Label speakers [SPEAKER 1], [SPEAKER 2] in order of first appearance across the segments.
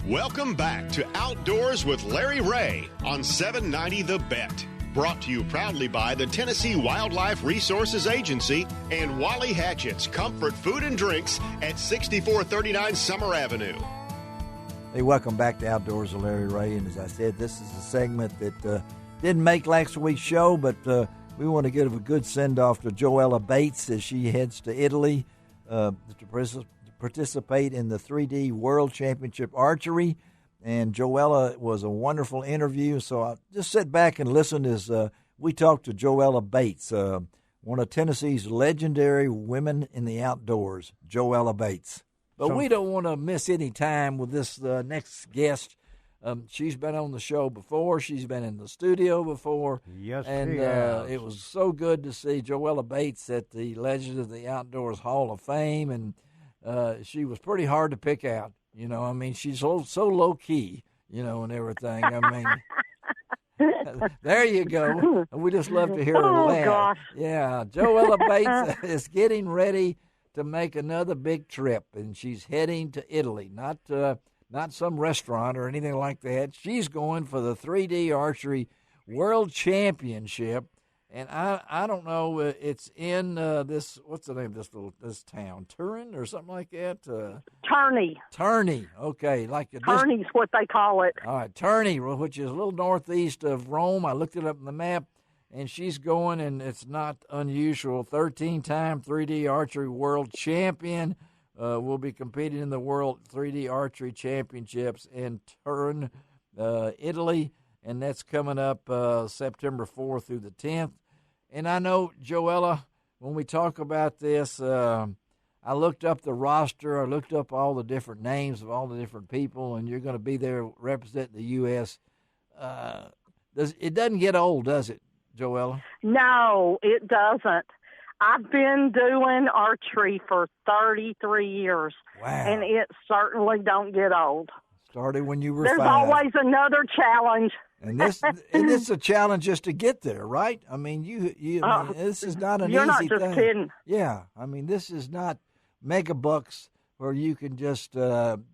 [SPEAKER 1] Welcome back to Outdoors with Larry Ray on 790 The Bet. Brought to you proudly by the Tennessee Wildlife Resources Agency and Wally Hatchett's Comfort Food and Drinks at 6439 Summer Avenue.
[SPEAKER 2] Hey, welcome back to Outdoors with Larry Ray. And as I said, this is a segment that didn't make last week's show, but we want to give a good send-off to Joella Bates as she heads to Italy to participate in the 3D World Championship Archery. And Joella was a wonderful interview, so I'll just sit back and listen as we talk to Joella Bates, one of Tennessee's legendary women in the outdoors, Joella Bates. But we don't want to miss any time with this next guest. She's been on the show before. She's been in the studio before.
[SPEAKER 3] Yes,
[SPEAKER 2] and it was so good to see Joella Bates at the Legends of the Outdoors Hall of Fame, and she was pretty hard to pick out. You know, I mean, she's so low-key, you know, and everything. I mean, there you go. We just love to hear her laugh. Gosh. Yeah, Joella Bates is getting ready to make another big trip, and she's heading to Italy, not some restaurant or anything like that. She's going for the 3D Archery World Championship. And I don't know, it's in this, what's the name of this town? Turin or something like that?
[SPEAKER 4] Turney.
[SPEAKER 2] Turney, okay.
[SPEAKER 4] Turney's what they call it.
[SPEAKER 2] All right, Turney, which is a little northeast of Rome. I looked it up on the map, and she's going, and it's not unusual, 13-time 3D Archery World Champion. Will be competing in the World 3D Archery Championships in Turin, Italy. And that's coming up September 4th through the 10th. And I know, Joella, when we talk about this, I looked up the roster. I looked up all the different names of all the different people, and you're going to be there representing the U.S. It doesn't get old, does it, Joella?
[SPEAKER 4] No, it doesn't. I've been doing archery for 33 years,
[SPEAKER 2] wow.
[SPEAKER 4] And it certainly don't get old.
[SPEAKER 2] Started when you were
[SPEAKER 4] There's
[SPEAKER 2] 5.
[SPEAKER 4] always another challenge.
[SPEAKER 2] And it's a challenge just to get there, right? I mean, this is not an easy thing.
[SPEAKER 4] You're not just kidding.
[SPEAKER 2] Yeah, I mean, this is not mega bucks where you can just don't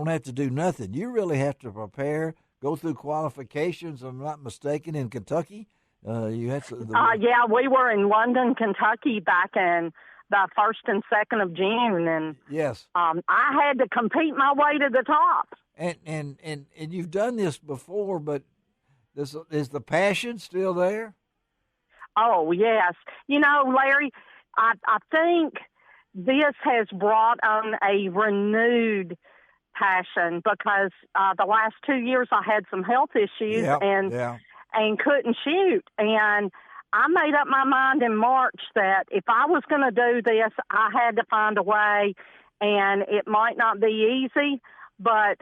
[SPEAKER 2] have to do nothing. You really have to prepare, go through qualifications. If I'm not mistaken, in Kentucky, you had to.
[SPEAKER 4] Yeah, we were in London, Kentucky, back in the 1st and 2nd of June, and
[SPEAKER 2] yes,
[SPEAKER 4] I had to compete my way to the top.
[SPEAKER 2] And you've done this before, but is the passion still there?
[SPEAKER 4] Oh, yes. You know, Larry, I think this has brought on a renewed passion because the last 2 years I had some health issues and couldn't shoot. And I made up my mind in March that if I was going to do this, I had to find a way, and it might not be easy, but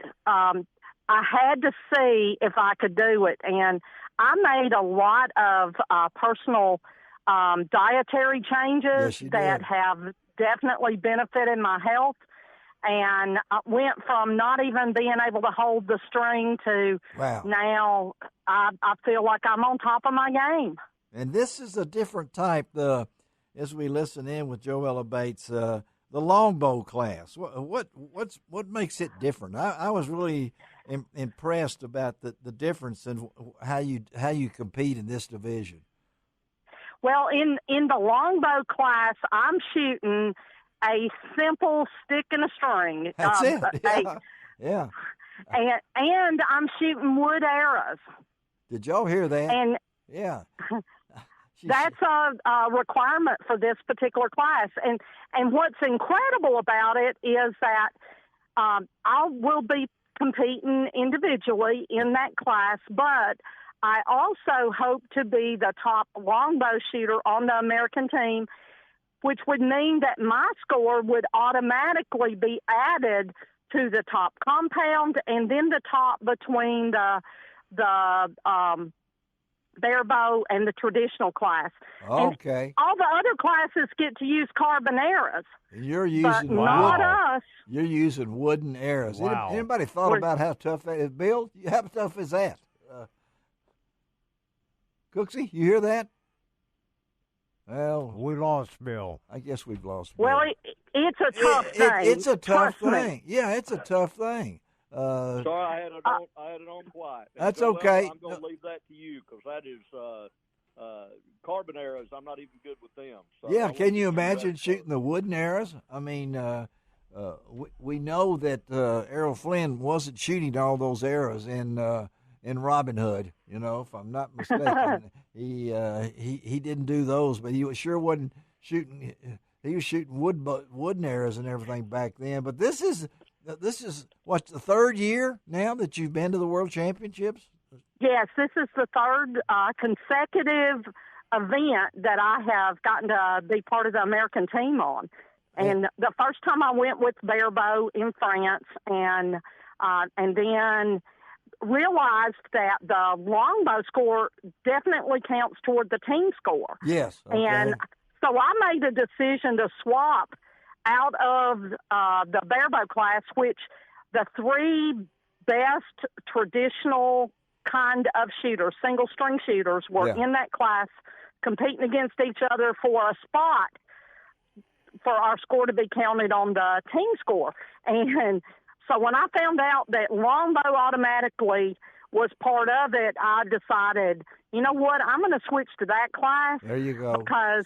[SPEAKER 4] I had to see if I could do it. And I made a lot of personal dietary changes that have definitely benefited my health. And I went from not even being able to hold the string to now I feel like I'm on top of my game.
[SPEAKER 2] And this is a different type, as we listen in with Joella Bates, the longbow class. What makes it different? I was really impressed about the difference in how you compete in this division.
[SPEAKER 4] Well, in the longbow class, I'm shooting a simple stick and a string.
[SPEAKER 2] That's it. Yeah.
[SPEAKER 4] And I'm shooting wood arrows.
[SPEAKER 2] Did y'all hear that?
[SPEAKER 4] And
[SPEAKER 2] yeah.
[SPEAKER 4] That's a requirement for this particular class. And what's incredible about it is that I will be competing individually in that class, but I also hope to be the top longbow shooter on the American team, which would mean that my score would automatically be added to the top compound and then the top between the barebow and the traditional class.
[SPEAKER 2] Okay.
[SPEAKER 4] And all the other classes get to use carbon arrows.
[SPEAKER 2] You're using
[SPEAKER 4] but not us.
[SPEAKER 2] You're using wooden arrows.
[SPEAKER 3] Wow.
[SPEAKER 2] Anybody thought about how tough that is? Bill, how tough is that? Cooksey, you hear that? Well,
[SPEAKER 3] we lost Bill.
[SPEAKER 2] I guess we've lost Bill.
[SPEAKER 4] Well, it's a tough thing.
[SPEAKER 2] It's a tough
[SPEAKER 4] Trust
[SPEAKER 2] thing.
[SPEAKER 4] me.
[SPEAKER 2] Yeah, it's a tough thing.
[SPEAKER 3] Sorry, I had it on quiet. And
[SPEAKER 2] That's
[SPEAKER 3] Joella,
[SPEAKER 2] okay.
[SPEAKER 3] I'm going to leave that to you because that is carbon arrows. I'm not even good with them. So
[SPEAKER 2] Yeah, can you imagine shooting the wooden arrows? I mean, we know that Errol Flynn wasn't shooting all those arrows in Robin Hood. You know, if I'm not mistaken, he didn't do those, but he sure wasn't shooting. He was shooting wooden arrows and everything back then. But this is what, the third year now that you've been to the World Championships?
[SPEAKER 4] Yes, this is the third consecutive event that I have gotten to be part of the American team on. And the first time I went with barebow in France, and then realized that the longbow score definitely counts toward the team score.
[SPEAKER 2] Yes. Okay.
[SPEAKER 4] And so I made a decision to swap out of the barebow class, which the three best traditional kind of shooters, single string shooters, were in that class competing against each other for a spot for our score to be counted on the team score. And so when I found out that longbow automatically was part of it, I decided, you know what, I'm going to switch to that class.
[SPEAKER 2] There you go.
[SPEAKER 4] Because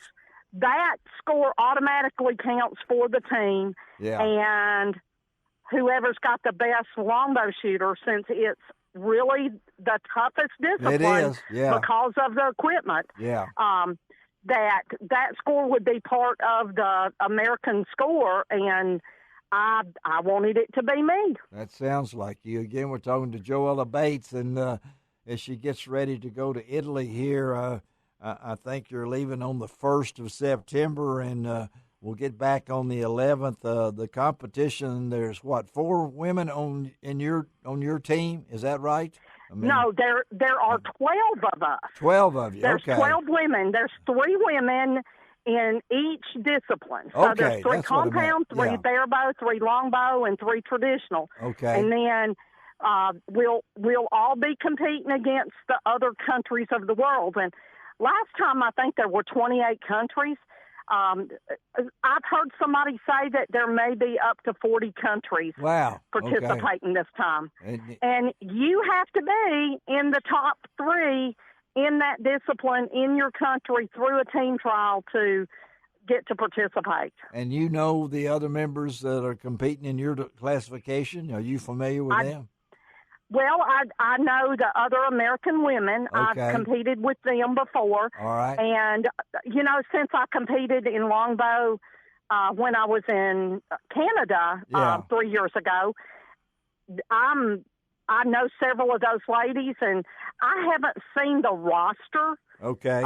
[SPEAKER 4] that score automatically counts for the team.
[SPEAKER 2] Yeah.
[SPEAKER 4] And whoever's got the best longbow shooter, since it's really the toughest discipline because of the equipment.
[SPEAKER 2] Yeah.
[SPEAKER 4] That score would be part of the American score, and I wanted it to be me.
[SPEAKER 2] That sounds like you. Again, we're talking to Joella Bates, and as she gets ready to go to Italy here, I think you're leaving on the 1st of September, and we'll get back on the 11th. The competition, there's, 4 women on your team? Is that right? I mean,
[SPEAKER 4] no, there are 12 of us.
[SPEAKER 2] 12 of you,
[SPEAKER 4] There's
[SPEAKER 2] okay.
[SPEAKER 4] 12 women. There's 3 women in each discipline. So there's 3 compound, 3 barebow, 3 longbow, and 3 traditional.
[SPEAKER 2] Okay.
[SPEAKER 4] And then we'll all be competing against the other countries of the world. And last time I think there were 28 countries. I've heard somebody say that there may be up to 40 countries participating this time. And you have to be in the top 3 in that discipline in your country through a team trial to get to participate.
[SPEAKER 2] And you know the other members that are competing in your classification? Are you familiar with them?
[SPEAKER 4] Well, I know the other American women.
[SPEAKER 2] Okay.
[SPEAKER 4] I've competed with them before.
[SPEAKER 2] All right.
[SPEAKER 4] And, since I competed in longbow when I was in Canada 3 years ago, I know several of those ladies, and I haven't seen the roster.
[SPEAKER 2] Okay.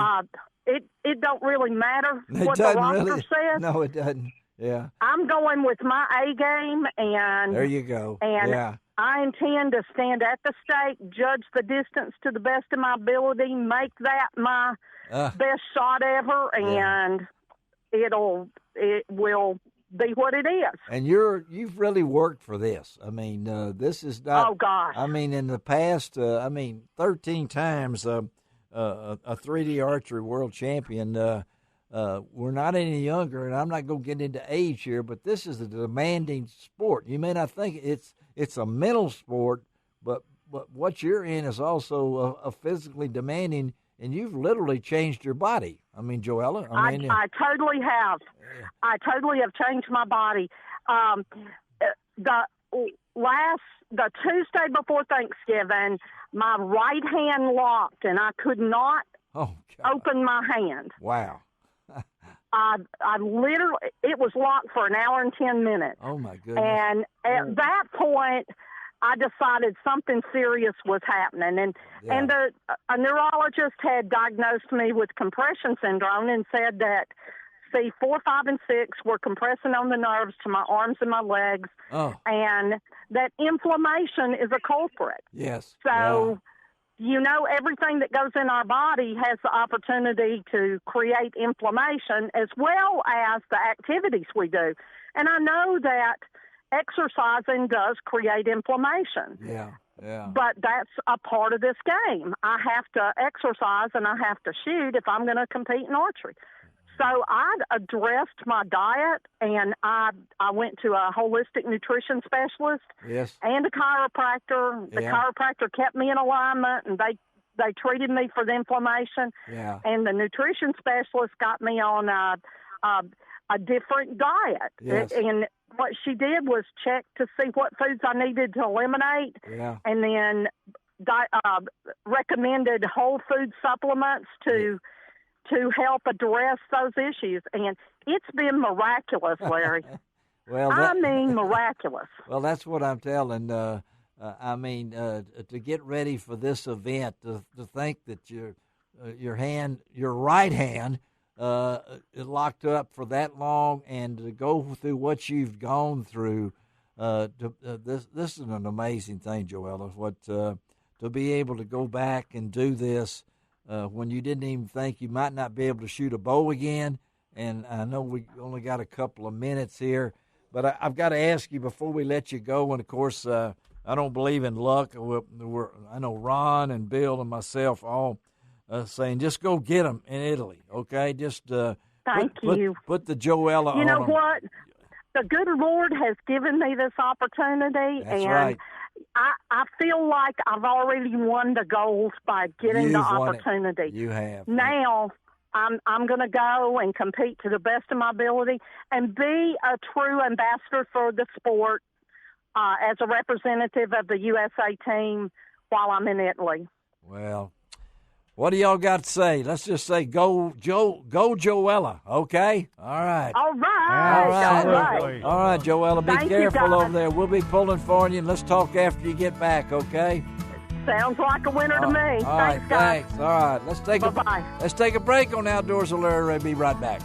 [SPEAKER 4] It don't really matter what the roster says.
[SPEAKER 2] No, it doesn't. Yeah.
[SPEAKER 4] I'm going with my A game, and
[SPEAKER 2] there you go.
[SPEAKER 4] And I intend to stand at the stake, judge the distance to the best of my ability, make that my best shot ever, and it will be what it is.
[SPEAKER 2] And you've really worked for this. I mean, this is not.
[SPEAKER 4] Oh gosh.
[SPEAKER 2] I mean, in the past, 13 times a 3D archery world champion. We're not any younger, and I'm not going to get into age here, but this is a demanding sport. You may not think it's a mental sport, but what you're in is also a physically demanding, and you've literally changed your body. I mean, Joella.
[SPEAKER 4] I totally have. I totally have changed my body. The Tuesday before Thanksgiving, my right hand locked, and I could not open my hand.
[SPEAKER 2] Wow.
[SPEAKER 4] I literally, it was locked for an hour and 10 minutes.
[SPEAKER 2] Oh, my goodness.
[SPEAKER 4] And at that point, I decided something serious was happening. And a neurologist had diagnosed me with compression syndrome and said that C4, 5, and 6 were compressing on the nerves to my arms and my legs, and that inflammation is a culprit.
[SPEAKER 2] Yes.
[SPEAKER 4] So... everything that goes in our body has the opportunity to create inflammation as well as the activities we do. And I know that exercising does create inflammation.
[SPEAKER 2] Yeah.
[SPEAKER 4] But that's a part of this game. I have to exercise and I have to shoot if I'm going to compete in archery. So I addressed my diet, and I went to a holistic nutrition specialist
[SPEAKER 2] Yes.
[SPEAKER 4] and a chiropractor. The chiropractor kept me in alignment, and they treated me for the inflammation.
[SPEAKER 2] Yeah.
[SPEAKER 4] And the nutrition specialist got me on a different diet.
[SPEAKER 2] Yes.
[SPEAKER 4] And what she did was check to see what foods I needed to eliminate, and then recommended whole food supplements to help address those issues. And it's been miraculous, Larry.
[SPEAKER 2] Well,
[SPEAKER 4] I mean miraculous.
[SPEAKER 2] Well, that's what I'm telling. To get ready for this event, to think that your right hand is locked up for that long, and to go through what you've gone through, this is an amazing thing, Joella. What to be able to go back and do this when you didn't even think you might not be able to shoot a bow again. And I know we only got a couple of minutes here, but I've got to ask you before we let you go. And of course, I don't believe in luck. I know Ron and Bill and myself all saying just go get them in Italy, okay? Just
[SPEAKER 4] Thank you.
[SPEAKER 2] Put the Joella on.
[SPEAKER 4] You know what? The good Lord has given me this opportunity,
[SPEAKER 2] That's
[SPEAKER 4] and
[SPEAKER 2] right.
[SPEAKER 4] I feel like I've already won the goals by getting the opportunity.
[SPEAKER 2] You have.
[SPEAKER 4] Now I'm going to go and compete to the best of my ability and be a true ambassador for the sport as a representative of the USA team while I'm in Italy.
[SPEAKER 2] Well, what do y'all got to say? Let's just say go Joella, okay? All right.
[SPEAKER 4] All right.
[SPEAKER 2] All right, Joella, be careful over there. We'll be pulling for you, and let's talk after you get back, okay?
[SPEAKER 4] Sounds like a winner to me.
[SPEAKER 2] All right,
[SPEAKER 4] thanks, guys.
[SPEAKER 2] thanks. All right, let's take
[SPEAKER 4] Bye-bye.
[SPEAKER 2] Let's take a break on Outdoors with Larry Ray. Be right back.